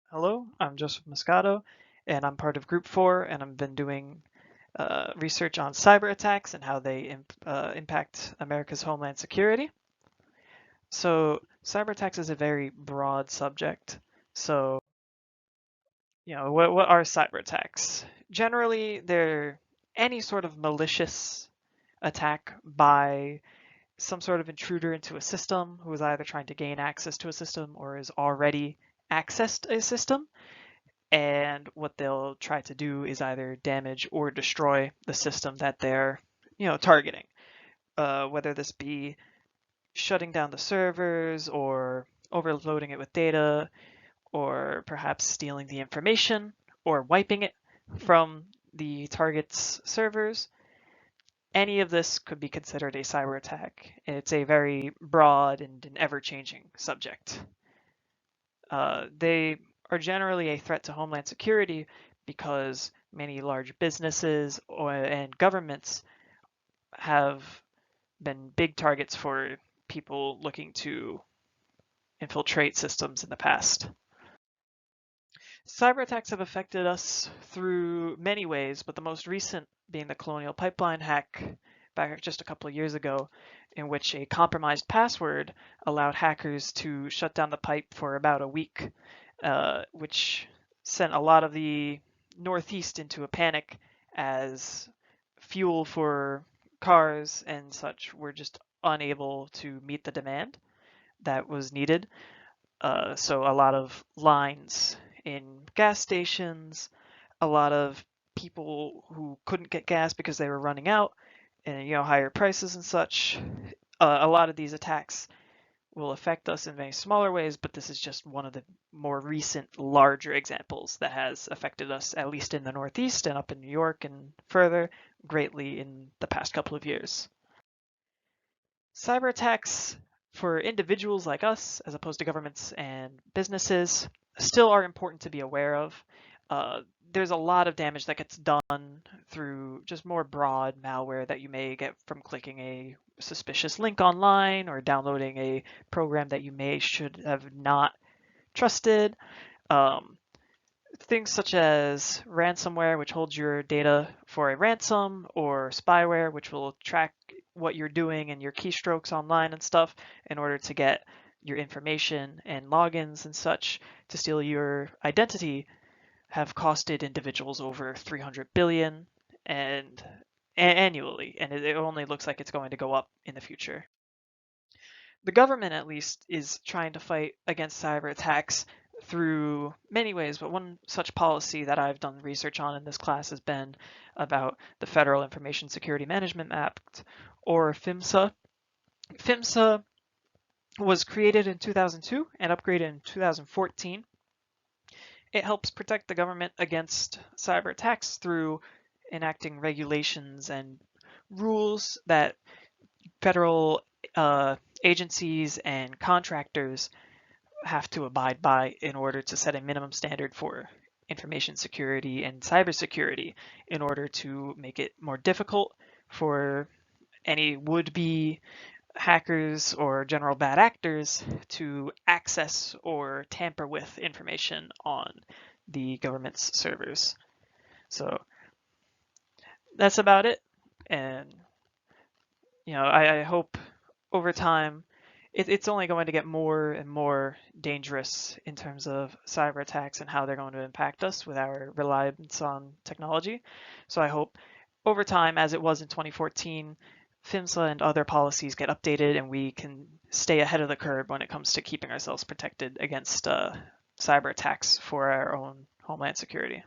Hello, I'm Joseph Moscato, and I'm part of Group 4, and I've been doing research on cyber attacks and how they impact America's homeland security. So, cyber attacks is a very broad subject. So, what are cyber attacks? Generally, they're any sort of malicious attack by some sort of intruder into a system who is either trying to gain access to a system or has already accessed a system. And what they'll try to do is either damage or destroy the system that they're targeting, whether this be shutting down the servers or overloading it with data, or perhaps stealing the information or wiping it from the target's servers. Any of this could be considered a cyber attack. It's a very broad and an ever-changing subject. They are generally a threat to homeland security because many large businesses and governments have been big targets for people looking to infiltrate systems in the past. Cyber attacks have affected us through many ways, but the most recent being the Colonial Pipeline hack back just a couple of years ago, in which a compromised password allowed hackers to shut down the pipe for about a week, which sent a lot of the Northeast into a panic as fuel for cars and such were just unable to meet the demand that was needed. So a lot of lines in gas stations, a lot of people who couldn't get gas because they were running out, and higher prices and such. A lot of these attacks will affect us in very smaller ways, but this is just one of the more recent, larger examples that has affected us, at least in the Northeast and up in New York and further, greatly in the past couple of years. Cyber attacks for individuals like us, as opposed to governments and businesses, still are important to be aware of. There's a lot of damage that gets done through just more broad malware that you may get from clicking a suspicious link online or downloading a program that you should have not trusted. Um, Things such as ransomware, which holds your data for a ransom, or spyware, which will track what you're doing and your keystrokes online and stuff in order to get your information and logins and such to steal your identity, have costed individuals over 300 billion and annually, and it only looks like it's going to go up in the future. The government, at least, is trying to fight against cyber attacks through many ways, but one such policy that I've done research on in this class has been about the Federal Information Security Management Act, or PHMSA. PHMSA was created in 2002 and upgraded in 2014. It helps protect the government against cyber attacks through enacting regulations and rules that federal agencies and contractors have to abide by in order to set a minimum standard for information security and cybersecurity in order to make it more difficult for any would-be hackers or general bad actors to access or tamper with information on the government's servers. So that's about it. And I hope over time it's only going to get more and more dangerous in terms of cyber attacks and how they're going to impact us with our reliance on technology. So I hope over time, as it was in 2014, PHMSA and other policies get updated and we can stay ahead of the curve when it comes to keeping ourselves protected against cyber attacks for our own homeland security.